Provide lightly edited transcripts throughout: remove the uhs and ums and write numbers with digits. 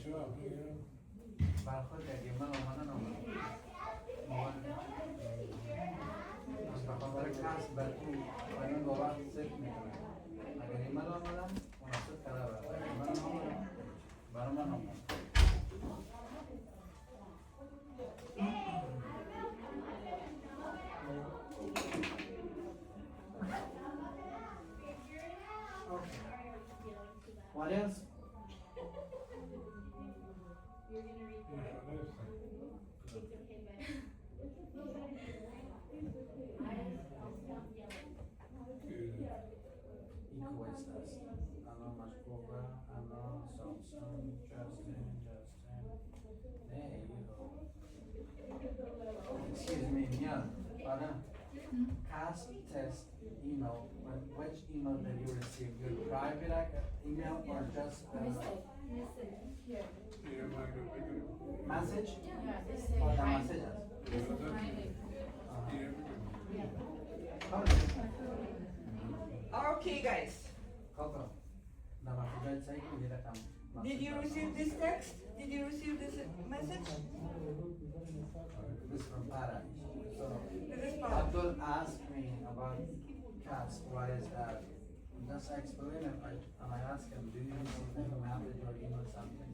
برخورد گیمه آمدن آمد برای کس بر تو باید با وقت سیت میکنه اگر ایمیل آمدن مناسب کرده برای ایمیل آمدن برای من آمد What else? Equesters. Anna Mashkova, Anna Samson, Justin. There you go. Excuse me, Mia. Anna. Cast test email. Which email did you receive? Your private email or just message? Or the messages? Okay, guys. Coco. The message say you did Did you receive this text? Did you receive this message? This is from Paradise. So This is part. Abdul asked me about cats. What is that? Just explain it. And I asked him, do you receive any message or email something?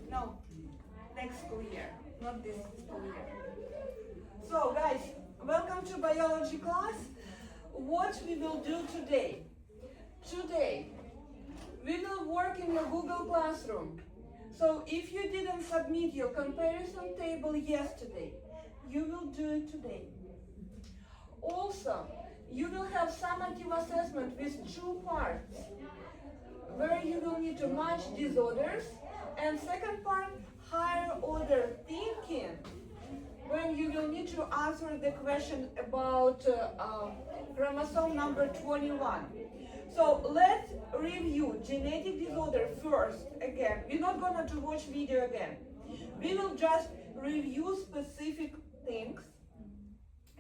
No. Next school year, not this school year. So, guys, welcome to biology class. What we will do today? Today, we will work in your Google Classroom. So, if you didn't submit your comparison table yesterday, you will do it today. Also, you will have summative assessment with 2 parts, where you will need to match disorders, and second part, higher order thinking, when you will need to answer the question about chromosome number 21. So let's review genetic disorder first again. We're not going to watch video again. We will just review specific things,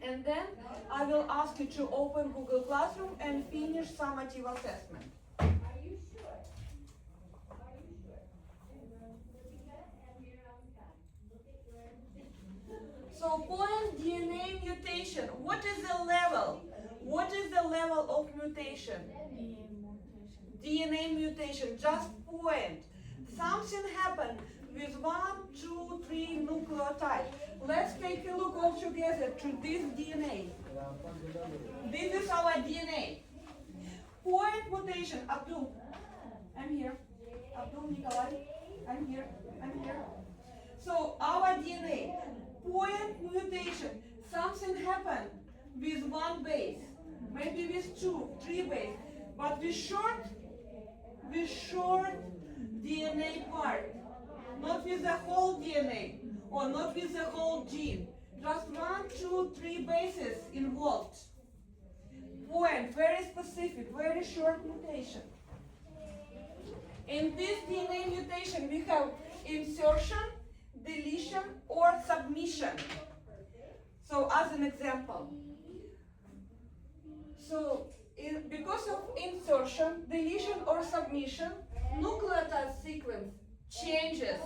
and then I will ask you to open Google Classroom and finish summative assessment. So point DNA mutation. What is the level? What is the level of mutation? DNA mutation. Just point. Something happened with 1, 2, 3 nucleotides. Let's take a look all together to this DNA. This is our DNA. Point mutation. Abdul, I'm here. Abdul, Nikolai, I'm here. I'm here. So our DNA. Point mutation. Something happened with 1 base, maybe with 2, 3 base, but with short DNA part, not with the whole DNA or not with the whole gene. Just 1, 2, 3 bases involved. Point, very specific, very short mutation. In this DNA mutation, we have insertion, deletion, or submission. So as an example, so because of insertion, deletion, or submission, nucleotide sequence changes.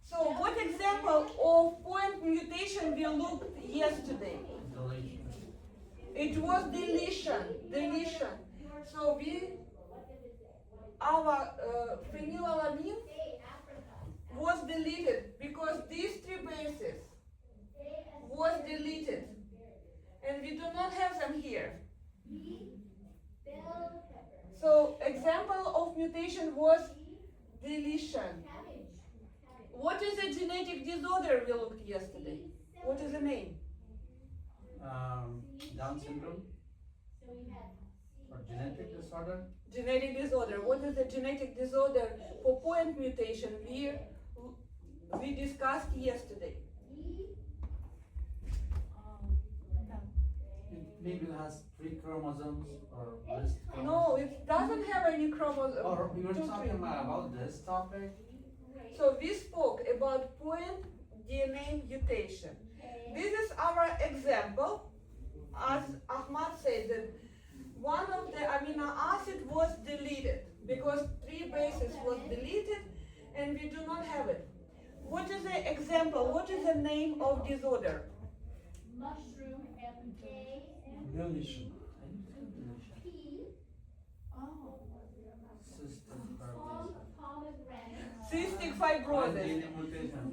So what example of point mutation we looked yesterday? Deletion. It was deletion. So our phenylalanine was deleted because these 3 bases was deleted, and we do not have them here. So example of mutation was deletion. What is a genetic disorder we looked yesterday? What is the name? Down syndrome or genetic disorder. Genetic disorder. What is a genetic disorder for point mutation we discussed yesterday? Maybe it has 3 chromosomes or less. No, it doesn't have any chromosome. Or we were 2, talking 3. about this topic. So we spoke about point DNA mutation. This is our example. As Ahmad said, that one of the amino acid was deleted because 3 bases was deleted and we do not have it. What is the example? What is the name of disorder? Mushroom MK Deletion. P. Oh. Cystic fibrosis. Pomegranate. Cystic fibrosis. DNA mutation.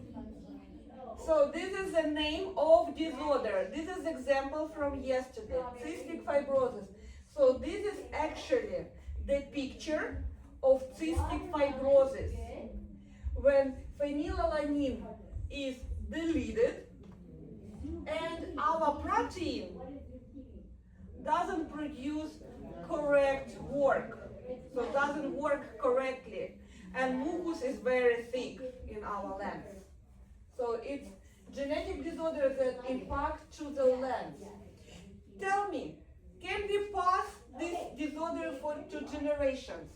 So this is the name of disorder. This is example from yesterday, cystic fibrosis. So this is actually the picture of cystic fibrosis. When phenylalanine is deleted and our protein doesn't produce correct work, so doesn't work correctly, and mucus is very thick in our lungs. So it's genetic disorder that impact to the lungs. Tell me, can we pass this disorder for 2 generations?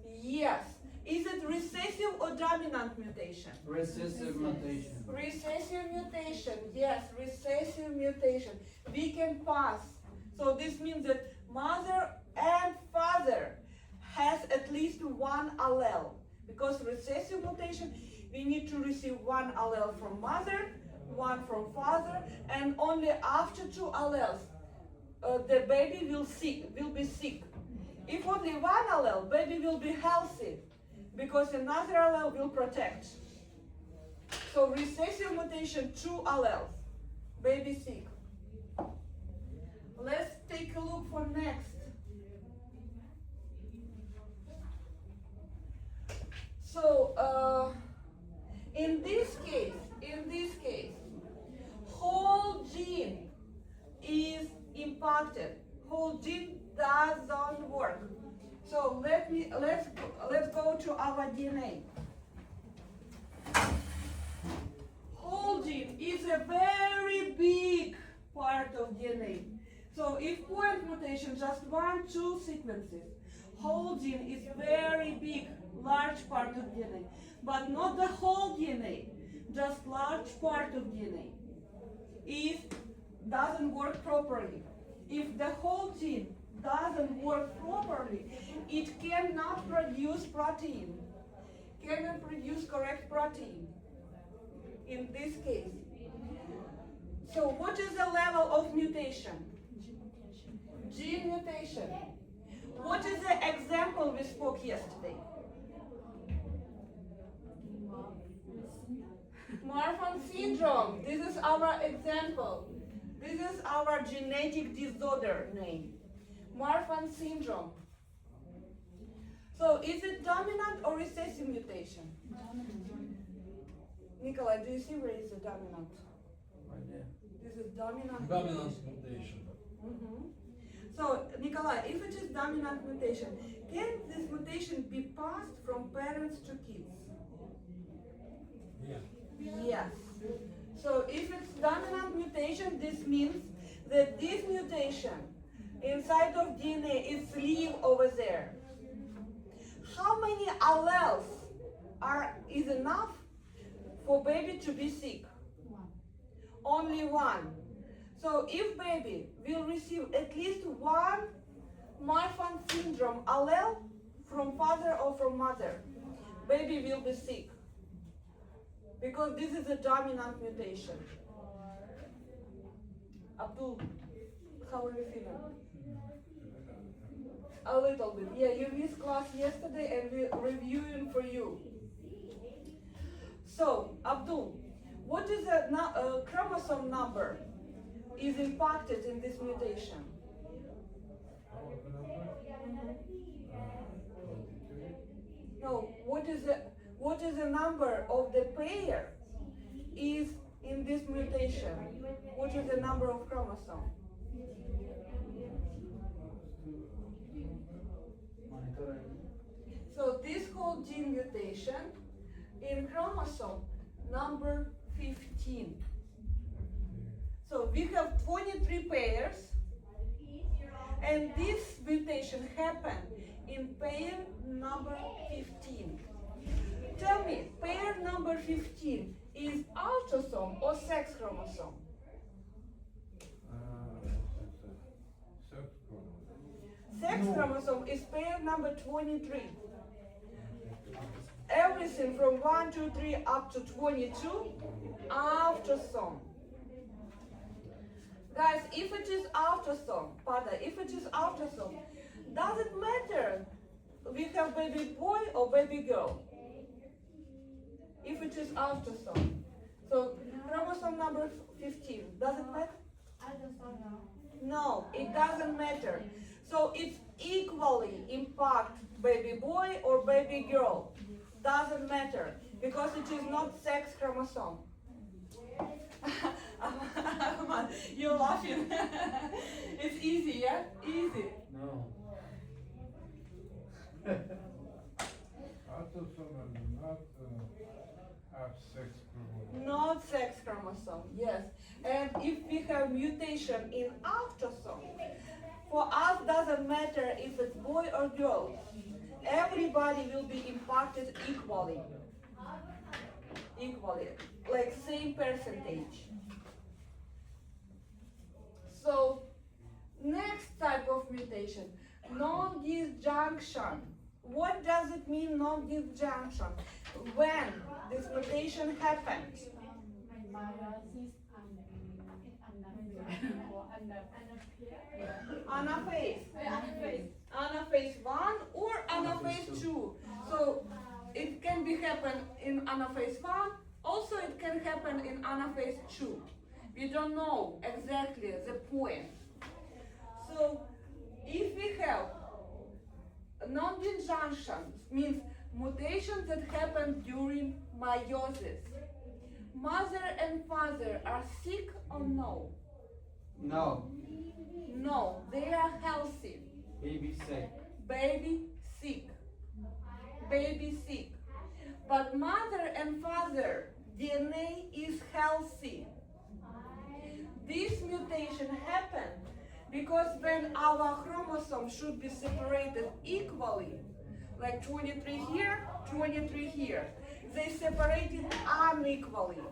Yes. Is it recessive or dominant mutation? Recessive mutation. Recessive mutation, yes, recessive mutation. We can pass. So this means that mother and father has at least 1 allele. Because recessive mutation, we need to receive 1 allele from mother, 1 from father, and only after 2 alleles, the baby will be sick. If only 1 allele, baby will be healthy, because another allele will protect. So recessive mutation, 2 alleles, baby sick. Let's take a look for next. So in this case, whole gene is impacted. Whole gene doesn't work. So let's go to our DNA. Whole gene is a very big part of DNA. So if point mutation, just 1, 2 sequences, whole gene is very big, large part of DNA, but not the whole DNA, just large part of DNA doesn't work properly. If the whole gene doesn't work properly, it cannot produce protein, cannot produce correct protein in this case. So what is the level of mutation? Gene mutation. What is the example we spoke yesterday? Marfan syndrome. This is our example. This is our genetic disorder name. Marfan syndrome. So is it dominant or recessive mutation? Nikolai, do you see where is the dominant? Right there. This is dominant. Dominant mutation. So, Nikolai, if it is dominant mutation, can this mutation be passed from parents to kids? Yeah. Yes. So, if it's dominant mutation, this means that this mutation inside of DNA is leave over there. How many alleles is enough for baby to be sick? Only 1. So if baby will receive at least 1 Marfan syndrome allele from father or from mother, baby will be sick. Because this is a dominant mutation. Abdul, how are you feeling? A little bit. Yeah, you missed class yesterday and we're reviewing for you. So, Abdul, what is the chromosome number is impacted in this mutation? No, what is the number of the pair is in this mutation? What is the number of chromosome? So this whole gene mutation in chromosome number 15. So we have 23 pairs, and this mutation happened in pair number 15. Tell me, pair number number 15 is autosome or sex chromosome? Sex chromosome. Sex chromosome is pair number 23. Everything from 1, 2, 3 up to 22, autosome. Guys, if it is autosome, if it is autosome, does it matter we have baby boy or baby girl? If it is autosome. So chromosome number 15, does it matter? I just don't know. No, it doesn't matter. So it's equally impact baby boy or baby girl. Doesn't matter because it is not sex chromosome. Ahmad, you're laughing. It's easy, yeah? Easy. No. Autosome and not have sex chromosome. Not sex chromosome, yes. And if we have mutation in autosome, for us doesn't matter if it's boy or girl. Everybody will be impacted equally. Equally, like same percentage. So, next type of mutation, non-disjunction. What does it mean, non-disjunction? When this mutation happens? Meiosis Anaphase. Anaphase 1 or anaphase 2. So it can be happen in anaphase 1, also it can happen in anaphase 2. We don't know exactly the point. So if we have non-disjunction, means mutations that happen during meiosis, mother and father are sick or no? No. No, they are healthy. Baby sick. Baby sick. Baby sick. But mother and father DNA is healthy. This mutation happened because when our chromosomes should be separated equally, like 23 here, 23 here, they separated unequally.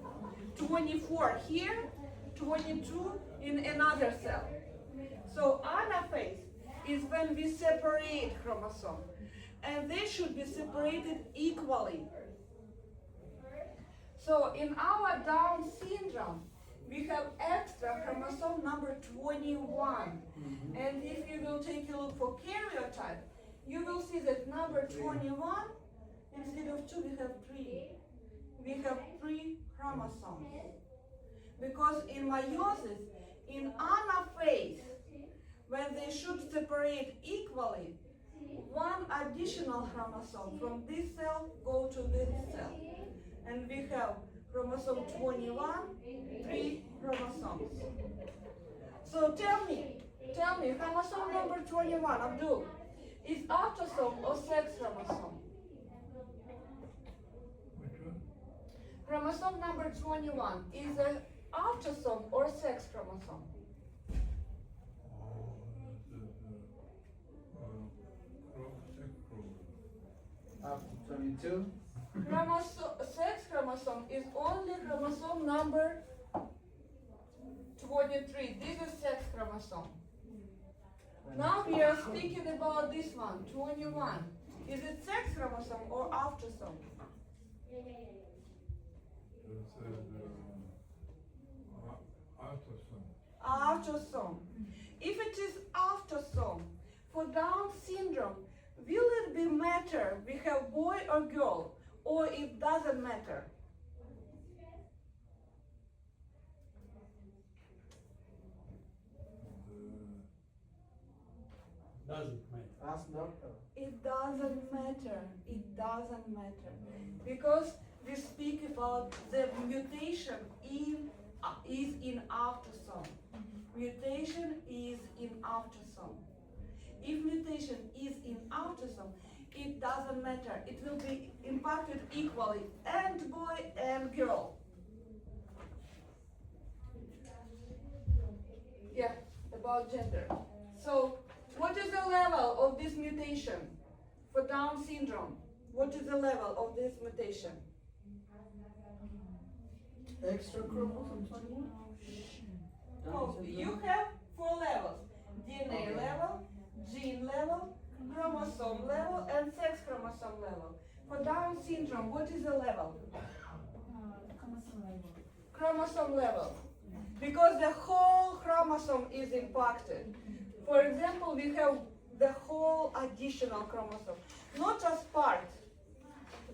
24 here, 22 in another cell. So anaphase is when we separate chromosomes, and they should be separated equally. So in our Down syndrome, we have extra chromosome number 21. And if you will take a look for karyotype, you will see that number 21, instead of 2, we have 3. We have 3 chromosomes. Because in meiosis, in anaphase, when they should separate equally, one additional chromosome from this cell go to this cell. And we have chromosome 21, 3 chromosomes. So tell me, chromosome number 21, Abdul, is autosome or sex chromosome? Which one? Chromosome number 21 is an autosome or sex chromosome? Oh, this is sex chromosome. Up to 22. Sex chromosome is only chromosome number 23. This is sex chromosome. Now we are speaking about this one, 21. Is it sex chromosome or autosome? This is autosome. Autosome. If it is autosome, for Down syndrome, will it be matter we have boy or girl, or it doesn't matter? Doesn't matter. Ask doctor. It doesn't matter. It doesn't matter. Because we speak about the mutation is in autosome. Mutation is in autosome. If mutation is in autosome, it doesn't matter. It will be impacted equally, and boy and girl. Yeah, about gender. So, what is the level of this mutation for Down syndrome? What is the level of this mutation? Extra chromosome 21? Oh, you have 4 levels: DNA Okay. level, gene level, chromosome level, and sex chromosome level. For Down syndrome, what is the level? Chromosome level. Chromosome level. Because the whole chromosome is impacted. For example, we have the whole additional chromosome, not just part,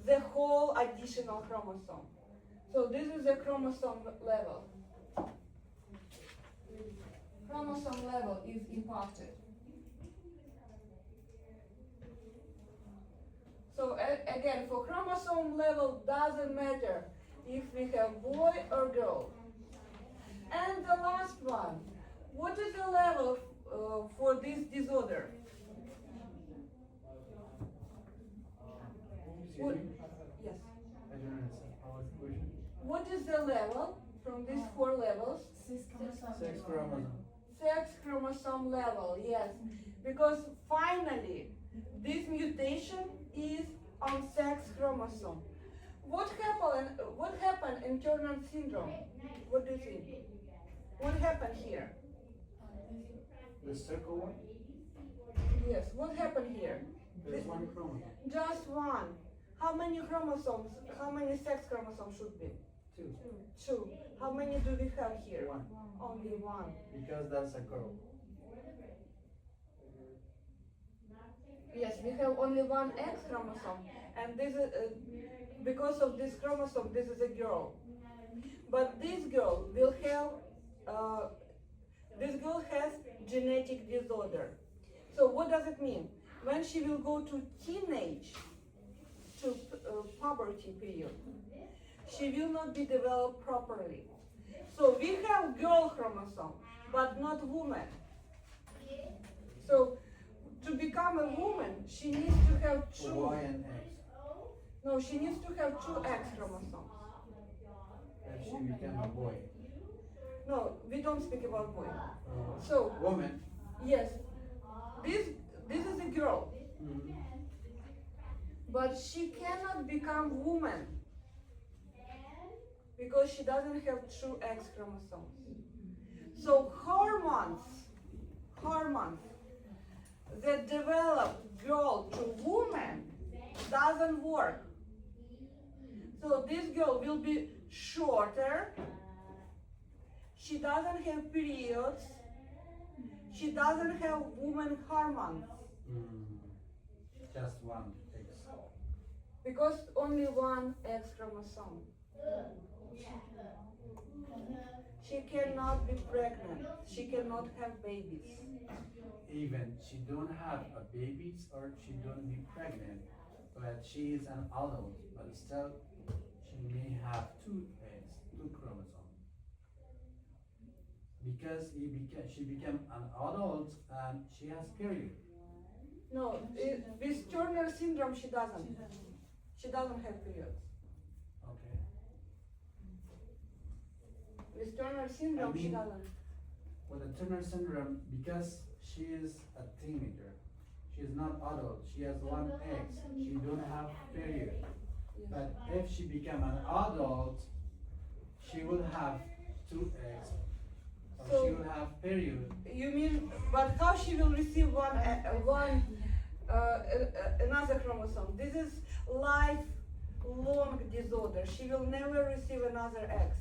the whole additional chromosome. So this is the chromosome level. Chromosome level is impacted. So again, for chromosome level, doesn't matter if we have boy or girl. And the last one, what is the level for this disorder? Excuse What? me? Yes. I don't understand. How was the question? What is the level from these 4 levels? Cis chromosome. Sex chromosome. Sex chromosome level, yes. Because finally, this mutation is on sex chromosome. What happened in Turner syndrome? What do you think? What happened here? The circle one? Yes, what happened here? There's one chromosome. Just one. How many chromosomes, how many sex chromosomes should be? 2. 2. How many do we have here? 1. Only 1. Because that's a girl. Yes, we have only 1 X chromosome, and this is because of this chromosome. This is a girl, but this girl will have this girl has genetic disorder. So what does it mean? When she will go to teenage, to puberty period, she will not be developed properly. So we have girl chromosome, but not woman. So to become a woman, she needs to have Y and X. No, she needs to have 2 X chromosomes. If she became a boy. No, we don't speak about boy. So Woman. yes, this is a girl, Mhm. but she cannot become woman because she doesn't have 2 X chromosomes. So hormones that develop girl to woman doesn't work. So this girl will be shorter. She doesn't have periods. She doesn't have woman hormones Just one X. because only 1 X chromosome. She cannot be pregnant. She cannot have babies. Even she don't have a babies or she don't be pregnant, but she is an adult, but still she may have 2 X, 2 chromosomes. Because she became an adult and she has period. No, with Turner syndrome she doesn't. She doesn't have periods. Okay. With Turner syndrome she mean- doesn't. With the Turner syndrome, because she is a teenager, she is not adult, she has 1 X, she don't have period. But if she become an adult, she will have 2 X, or So- she will have period. You mean, but how she will receive another chromosome? This is lifelong disorder. She will never receive another X.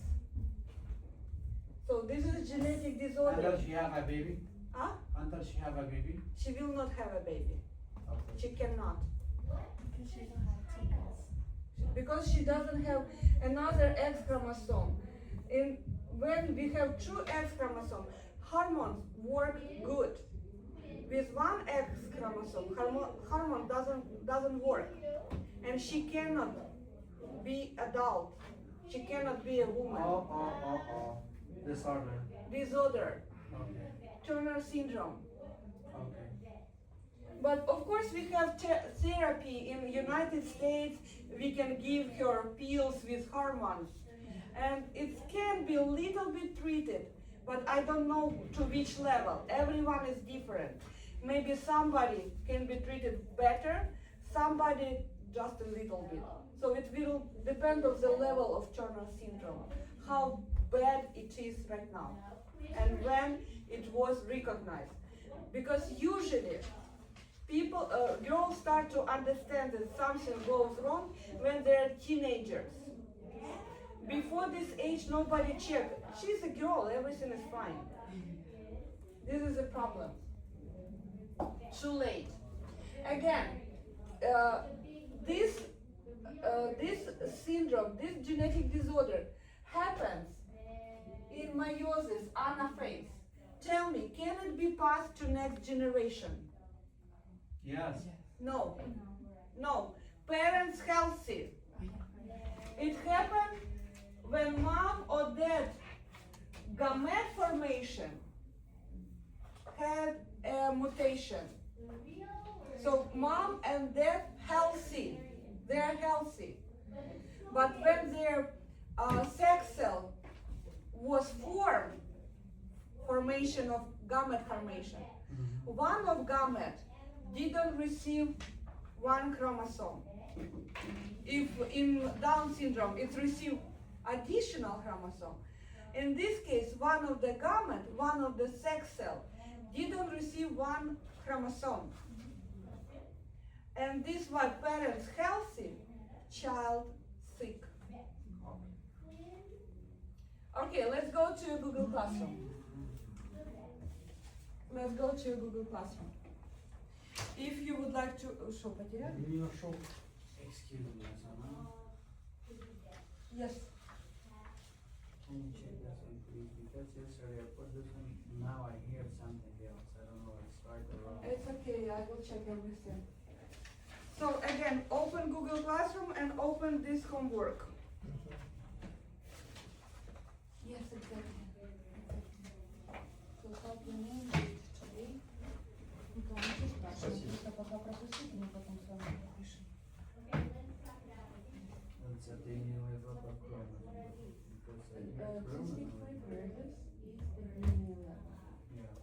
So this is genetic disorder. Until she have a baby? Huh? Until she have a baby? She will not have a baby. Okay. She cannot. Because she don't have T-cells. Because she doesn't have another X chromosome. When we have 2 X chromosomes, hormones work good. With 1 X chromosome, hormone doesn't work. And she cannot be adult. She cannot be a woman. Disorder. Disorder, Okay. Turner syndrome. Okay. But of course we have therapy in the United States. We can give her pills with hormones. And it can be a little bit treated, but I don't know to which level. Everyone is different. Maybe somebody can be treated better, somebody just a little bit. So it will depend on the level of Turner syndrome, how bad it is right now, and when it was recognized. Because usually girls start to understand that something goes wrong when they're teenagers. Before this age, nobody checks. She's a girl, everything is fine. This is a problem. Too late. Again, this syndrome, this genetic disorder happens in meiosis, anaphase. Tell me, can it be passed to next generation? Yes. No. No. Parents healthy. It happened when mom or dad gamete formation had a mutation. So mom and dad healthy, they're healthy. But when their sex cell was formed, formation of gamete formation, one of gamete didn't receive one chromosome. If in Down syndrome it received additional chromosome. In this case, one of the gamete, one of the sex cell, didn't receive one chromosome. And this why parents healthy, child sick. Okay, let's go to Google Classroom. Let's go to Google Classroom. If you would like to, что потерял? Excuse me, Sana. Yes. Can you check this one, please? Because yesterday I put this one, now I hear something else. I don't know if it's right or wrong. It's okay, I will check everything. So again, open Google Classroom and open this homework. Yes, exactly. So как your name is today? Ну, конечно, спрашивать, просто пока пропустите, мы потом с вами напишем. That's a thing you have up chromosomes. Because I hear Cystic chromosomes. fibrosis is the DNA level. Yeah.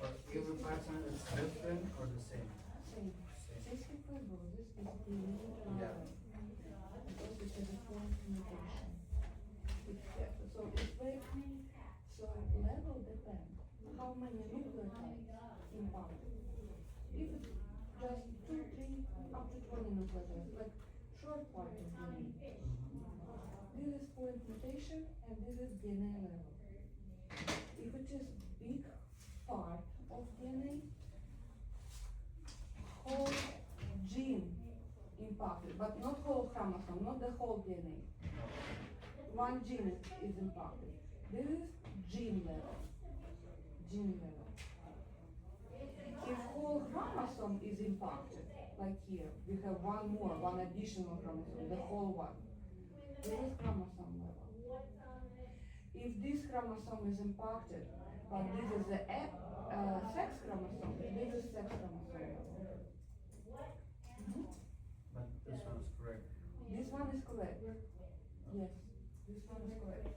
But every person is different or the same? Same. Same. Cystic fibrosis is DNA Yeah. level. Because it has a form mutation. So it's very, so level depends how many nucleotides impacted. If it's just 2, 3, up to 20 nucleotides, like short part of DNA. This is point mutation and this is DNA level. If it is big part of DNA, whole gene impacted, but not whole chromosome, not the whole DNA. One gene is impacted. This is gene level. Gene level. If whole chromosome is impacted, like here, we have one additional chromosome, the whole one. This is chromosome level. If this chromosome is impacted, but this is the sex chromosome, this is sex chromosome level. But this one is correct. This one is correct. Yes, this one is correct.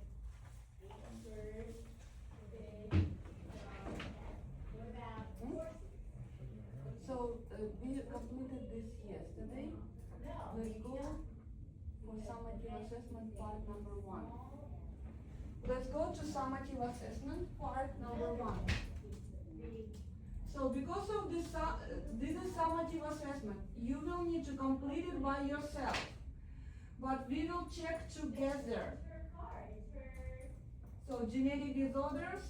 So we completed this yesterday. Let's go for summative assessment part number 1. Let's go to summative assessment part number 1. So because of this, this is summative assessment, you will need to complete it by yourself. But we will check together. So genetic disorders.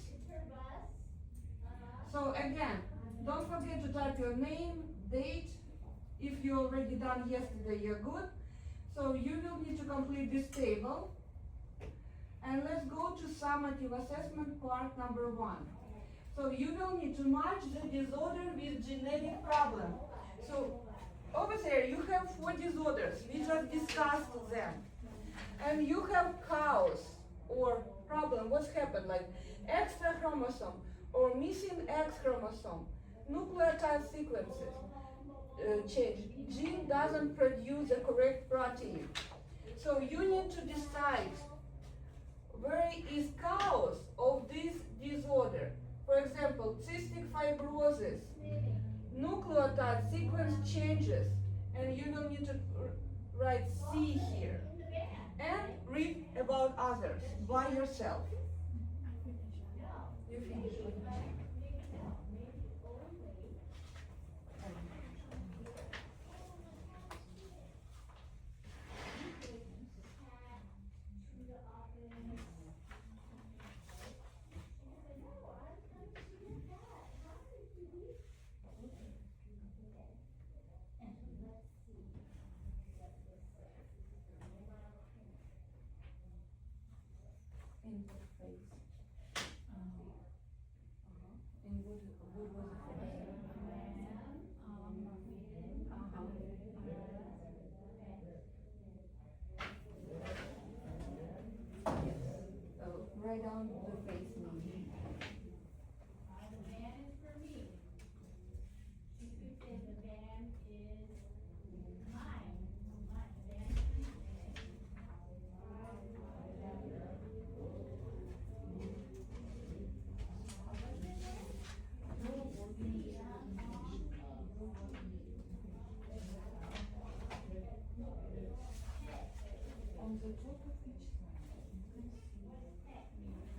So again, don't forget to type your name, date. If you already done yesterday, you're good. So you will need to complete this table. And let's go to summative assessment part number 1. So you will need to match the disorder with genetic problem. So over there you have 4 disorders. We just discussed them. And you have cause or problem. What's happened? Like extra chromosome or missing X chromosome. Nucleotide sequences change. Gene doesn't produce the correct protein. So you need to decide where is cause of this disorder. For example, cystic fibrosis, nucleotide sequence changes, and you will need to write C here, and read about others by yourself. You finish. Interface. And what was the write down the face name. On the top of each slide, you can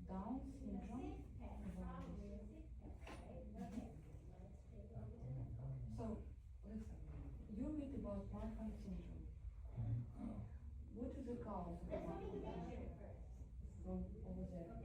Down syndrome. So, listen, you read about Marfan syndrome. What is the cause of Marfan syndrome? From over there.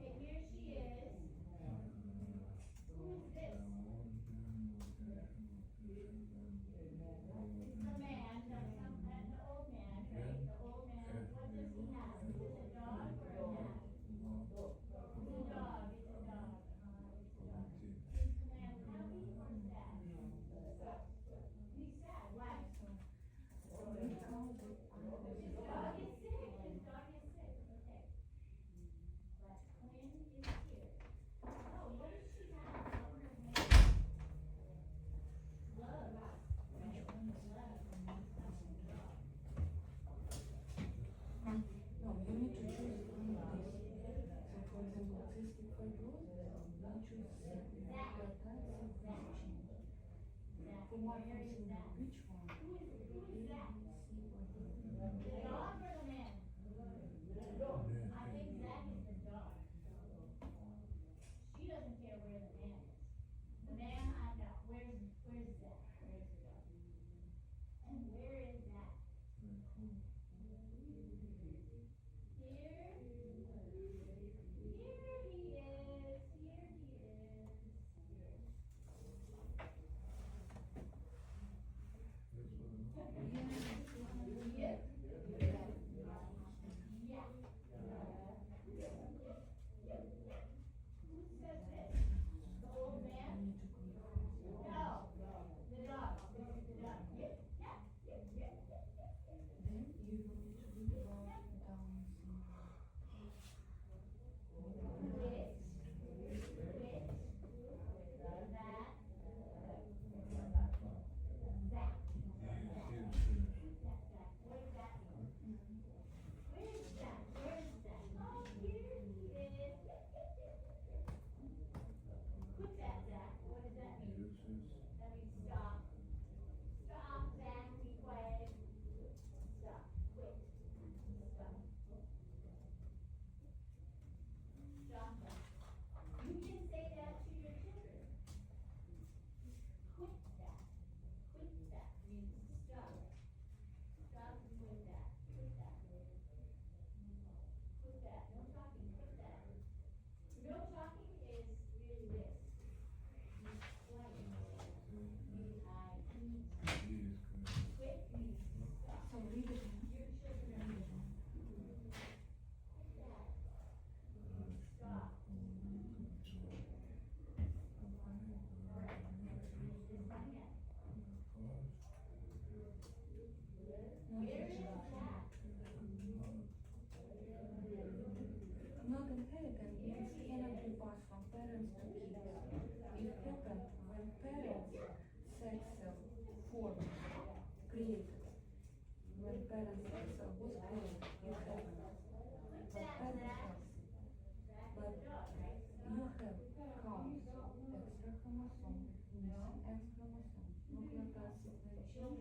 pass from parents to kids. It happened when parents' sex cell formed, created. When parents' sex cell was created, it happened. But parents but you have counts, extra chromosome, missing X chromosome, nucleotide situation,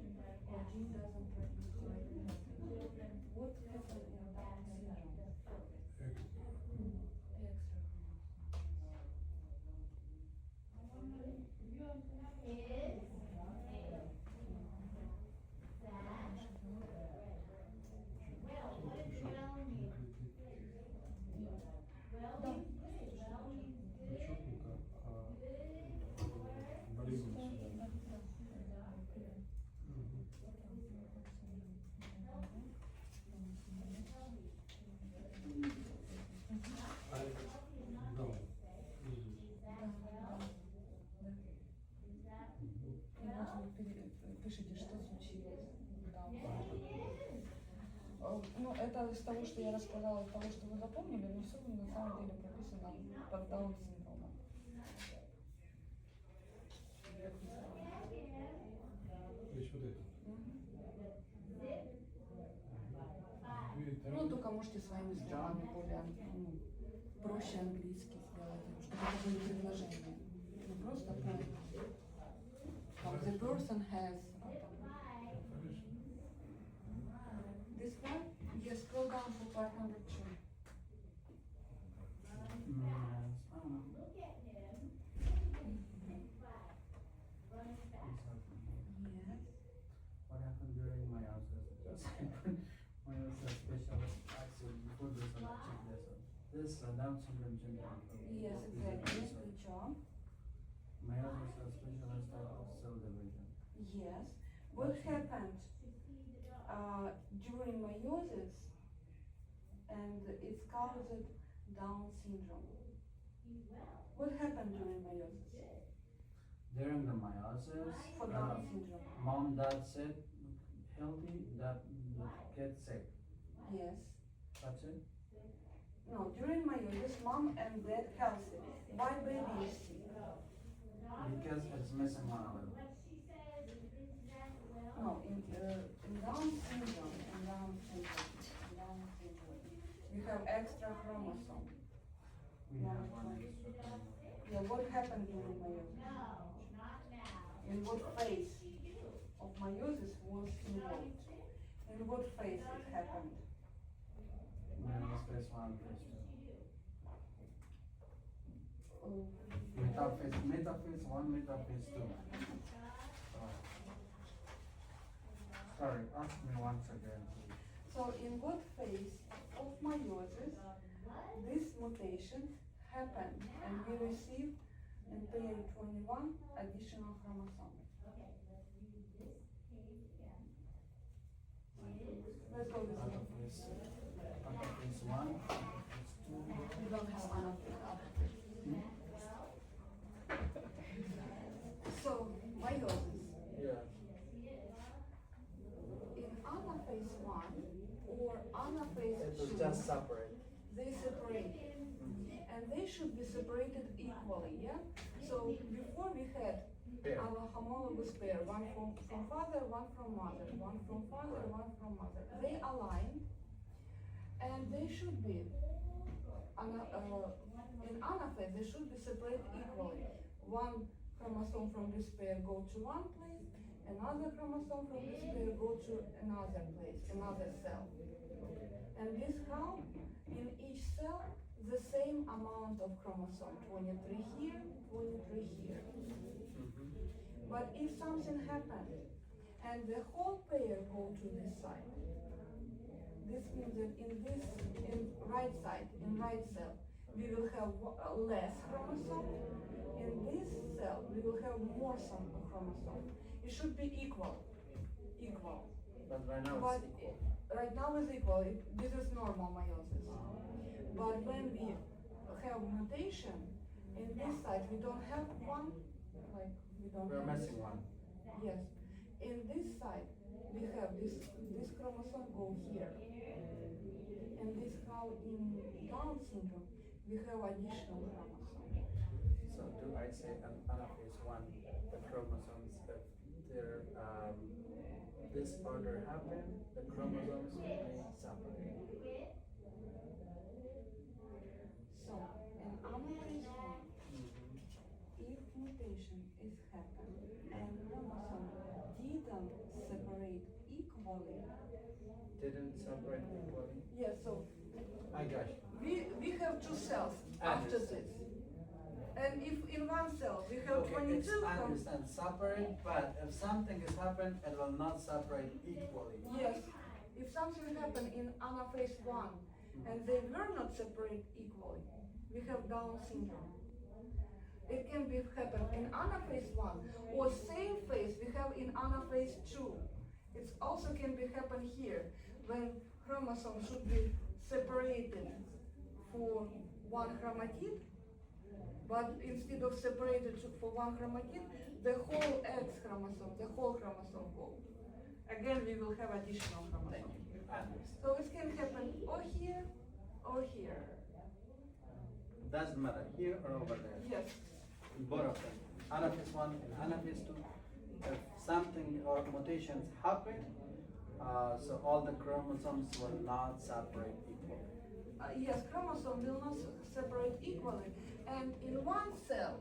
or gene doesn't produce right nothing. What happened in Down syndrome? Extra chromosome. Пишите, что случилось. Да. Ну, это из того, что я рассказала, из того, что вы запомнили, но все на самом деле прописано под Даун синдромом. То есть вот это. Ну, только можете своими словами более проще английский сделать, чтобы это были предложения. Не просто point. The person has. This one? Yes, scroll down to part number 2. Yes. What happened during meiosis? Meiosis specialist actually before this one I checked this one. This Down syndrome syndrome. Yes, exactly. Good job. Meiosis is specialist of cell division. Yes. What happened during meiosis, and it's called Down syndrome. What happened during meiosis During the meiosis, for Down syndrome? mom, dad sick, healthy, dad get sick. Yes. That's it? No, during meiosis, mom and dad healthy. Why baby is sick? Because it's missing one of them. No, in Down syndrome, you have extra chromosome. We have one extra. Yeah, what happened during meiosis? In what phase of meiosis was involved? In what phase it happened? Meiosis phase 1, phase 2. Uh, Metaphase 1, metaphase 2. Sorry, ask me once again, please. So in what phase of meiosis this mutation happened and we received in pair 21 additional chromosomes? Let's go with it. Metaphase 1, metaphase 2. We don't have anaphase. So meiosis. Yeah. In anaphase 1 or anaphase 2, separate. they separate. And they should be separated equally, yeah? So before we had our homologous pair, one from father, one from mother, one from father, one from mother. They align, and they should be, in anaphase, they should be separated equally. One chromosome from this pair go to one place, another chromosome from this pair go to another place, another cell. And this how, in each cell, the same amount of chromosome, 23 here, 23 here. But if something happened, and the whole pair go to this side, this means that in right side, in right cell, we will have less chromosome. In this cell, we will have more some chromosome. It should be equal. But right now But it's equal. right now it's equal. This is normal meiosis. But when we have mutation, in this side we don't have one, like we don't We're have missing one. Yes. In this side, we have this chromosome go here. And this how in Down syndrome, we have additional chromosome. So do I say anaphase one, the chromosomes, if there, disorder happen, the chromosomes may separate. So, in anaphase 1, if mutation is happened and chromosome didn't separate equally, Didn't separate equally? yes, so I got you. we have two cells after this. And if in one cell we have Okay, it's, 22 I understand, separate, but if something has happened, it will not separate equally. yes, if something happened in anaphase 1 and they were not separate equally, we have Down syndrome. It can be happen in anaphase 1 or same phase we have in anaphase 2. It also can be happen here when chromosome should be separated for one chromatid, but instead of separated for one chromatid, the whole X chromosome, the whole chromosome go. Again, we will have additional Thank chromosome. you. I understand. So it can happen or here or here. Doesn't matter, here or over there. Yes. Both of them. Anaphase one and anaphase two. If something or mutations happen, so all the chromosomes will not separate equally. Yes, chromosome will not separate equally. And in one cell,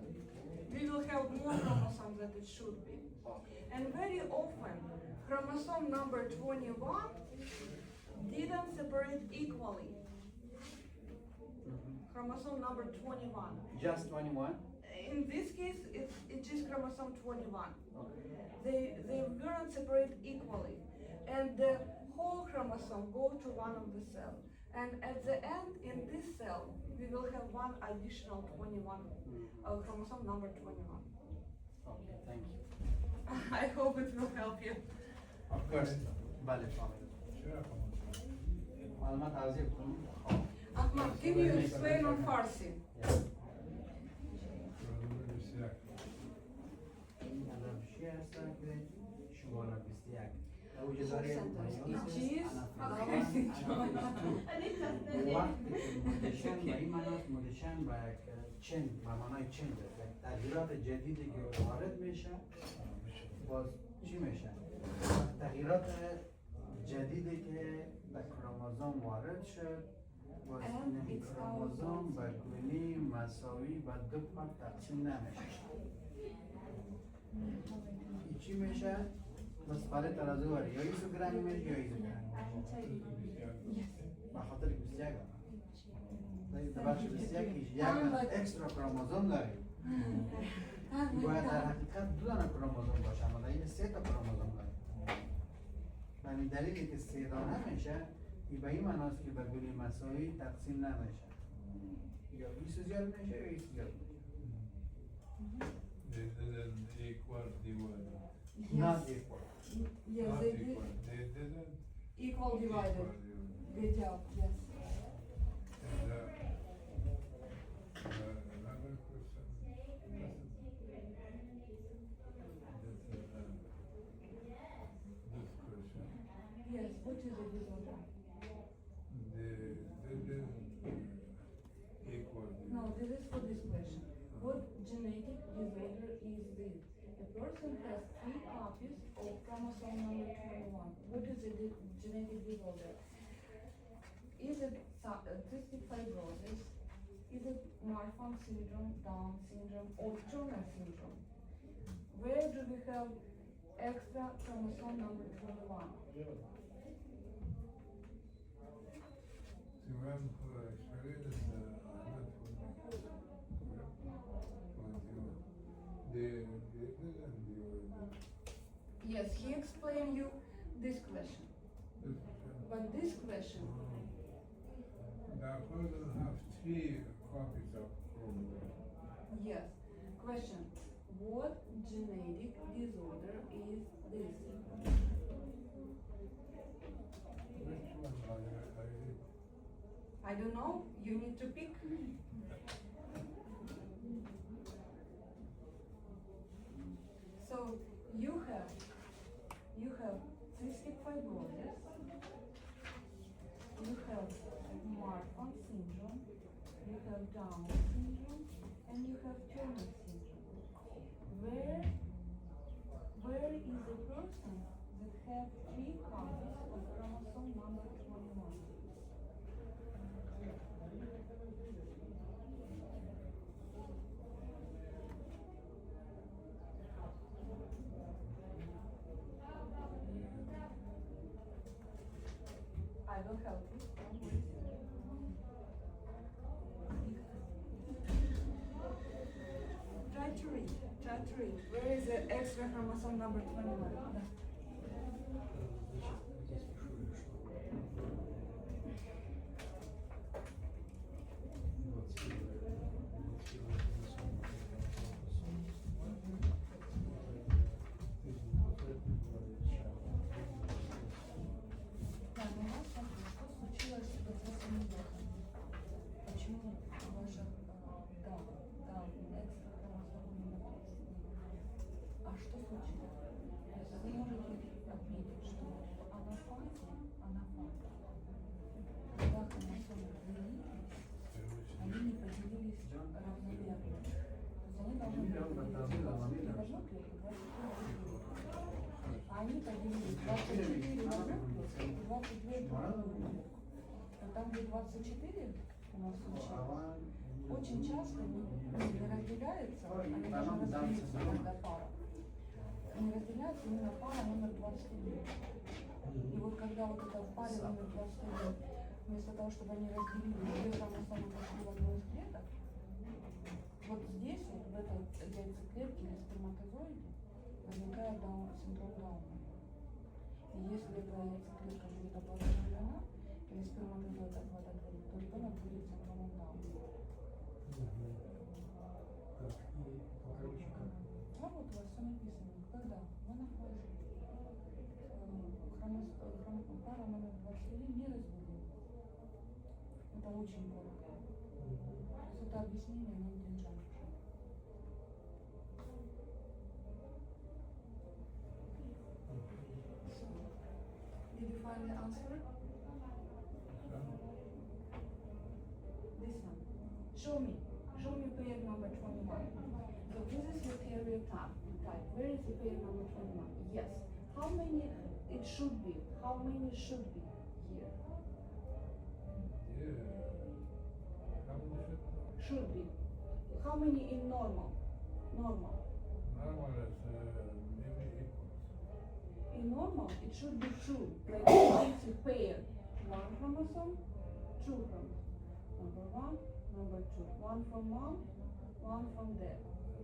we will have more chromosomes than it should be. Okay. And very often, chromosome number 21 didn't separate equally. Chromosome number 21. Just 21? In this case, it is chromosome 21. Okay. They weren't separate equally. And the whole chromosome go to one of the cell. And at the end, in this cell, we will have one additional 21, chromosome number 21. Okay, thank you. I hope it will help you. Of course. بله فهمیدم. چرا فهمیدم؟ حالا من توضیح کنم. Ahmad, can you explain on Farsi? این انابشی هستن که شماره 21. اوجه داره وقتی که مدشن به این مناس مدشن به چین به معنای چین ده تغییرات جدیدی که وارد میشه باز چی میشه؟ تغییرات جدیدی که به کروموزوم وارد شد باز این کروموزوم به گونی مساوی به دو پارت تقسیم نمیشه. این چی میشه؟ بس برای ترازو واری یا ایزو گرنگ میشه یا ایزو گرنگ به خاطر 21 در بخش 21 یک اکسترا کروموزوم داریم باید در حقیقت دو دانه کروموزوم باشه اما در این 3 تا کروموزوم داریم به این دلیلی که 3 دانه میشه این به این معناست که به گونی مساوی تقسیم نمیشه یا ایسو زیاد میشه یا ایسو زیاد میشه They didn't equal divided. not equal. Yes, Not they did equal. They didn't equal divided. equal divided. Good job, yes. And, another question. This question. Yes, what is the disorder? They didn't equal No, divided. this is for this question. What genetic disorder is this? A person has 3 copies of chromosome number 21. What is the genetic disorder? Is it cystic fibrosis? Is it Marfan syndrome, Down syndrome, or Turner syndrome? Where do we have extra chromosome number 21? Simon experience they didn't divide. Yes, he explained you this question. But this question, The person have 3 copies of chromosome. yes, question, what genetic disorder is this? Which one I don't know, you need to pick. So you have cystic fibrosis, you have Marfan syndrome, you have have Down syndrome and you have Turner syndrome. Where is the person that have 3 copies of chromosome number 21? I will help you. Try to read. Try to read. Where is the extra chromosome number 21? Да, но у вас смотри, что случилось с процессом Миллера? Почему ваша экстра хромосома номер 30? А что случилось? Вы можете отметить, что в анафазе, когда хромосомы разделились, они не поделились равномерно. То есть они должны были поделиться 23 в одну клетку, 24 в другую. А они поделились 24 в одну клетку, 22 в другую клетку. Но там, где 24 у нас случилось, очень часто не разделяются, они даже разделятся, когда пара. Не разделяются именно пара номер 21. И вот когда вот это в паре номер 21, вместо того, чтобы они разделили, 2 хромосомы пошли в одну из клеток, вот здесь, вот в этой яйцеклетке или сперматозоиде, возникает синдром Дауна. И если эта яйцеклетка будет оплодотворена, или сперматозоид оплодотворит, то ребенок будет синдромом Дауна. А вот у вас все написано. Когда? В анафазе. Пара номер 24 не разделилась. Это очень больно. То есть это объяснение нам держать. Did you find the answer? This one. Show me pair number 21. So this is your carrier type. Where is the pair number 21? Yes. How many it should be? How many should be here? Yeah. How many should? Should be. How many in normal? Normal. Normal is maybe equals. In normal, it should be true. Like it's a pair. 1 chromosome, 2 chromosomes. Number 1, number 2. 1 from mom, 1 from dad.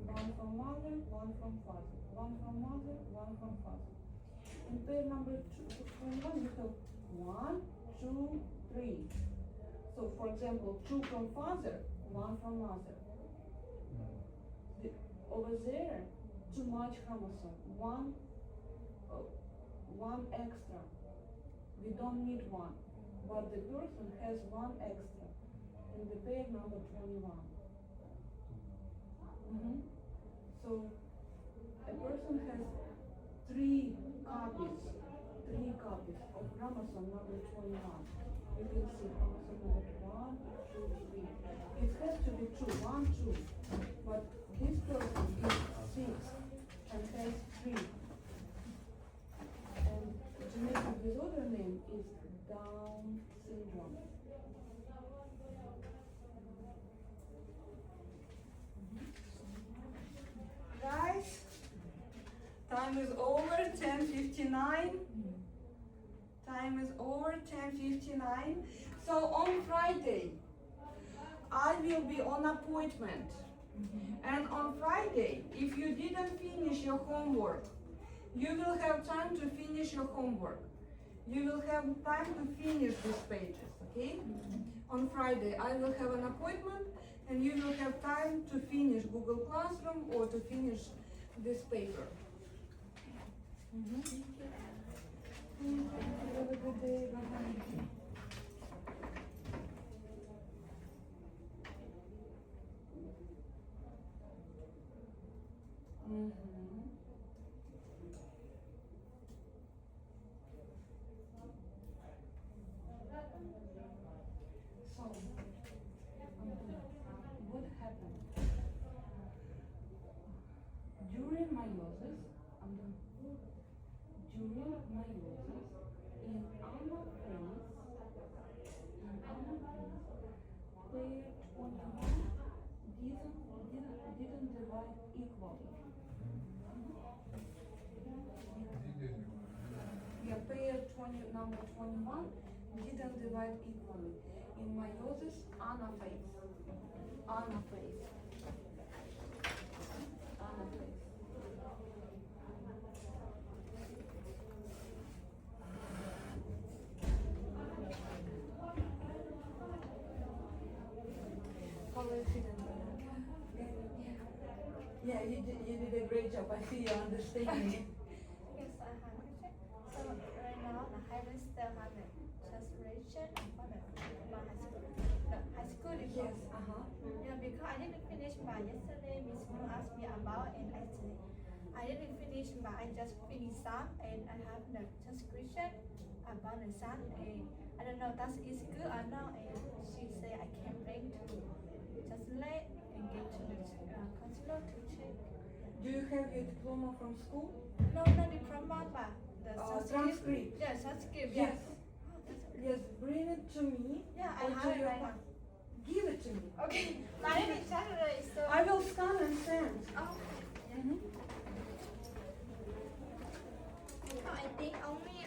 1 from mother, 1 from father. 1 from mother, 1 from father. In pair number 21, you have 1, 2, 3. So, for example, 2 from father, 1 from mother. Over there, too much chromosome. One extra. We don't need 1, but the person has 1 extra in the pair number 21. So a person has 3 copies of chromosome number 21. You can see chromosome number 1, 2, 3. It has to be true, 1, 2. But this person is 6 and has 3. And genetic disorder name is Down syndrome. Guys, time is over, 10:59. Time is over, 10:59. So on Friday, I will be on appointment. And on Friday, if you didn't finish your homework, you will have time to finish your homework. You will have time to finish these pages, okay? On Friday, I will have an appointment and you will have time to finish Google Classroom or to finish this paper. Have a good day. Bye-bye. So, meiosis. In anaphase, pair 21 didn't divide equally. Yeah, pair number 21 didn't divide equally. In meiosis, anaphase. Anaphase. Anaphase. How are you feeling, yeah, you did a great job. I see you understand me. Yes, I have. So right now, I haven't still have the translation for the high school. The high school diploma. Yes, uh-huh. Yeah, because I didn't finish by yesterday. Miss Mo asked me about, and actually, I didn't finish, but I just finished some, and I have the transcription about the some, and I don't know that is good or not. And she say I can bring to translate and give to the counselor to check. Do you have your diploma from school? No, not diploma, but the Transcript. Yeah, transcript. Yes. Oh, that's good. Yes, bring it to me. Yeah, I or have to it your right pa- now. Give it to me. Okay, my name is Saturday, so. I will scan and send. Oh, Mm-hmm. no, I think only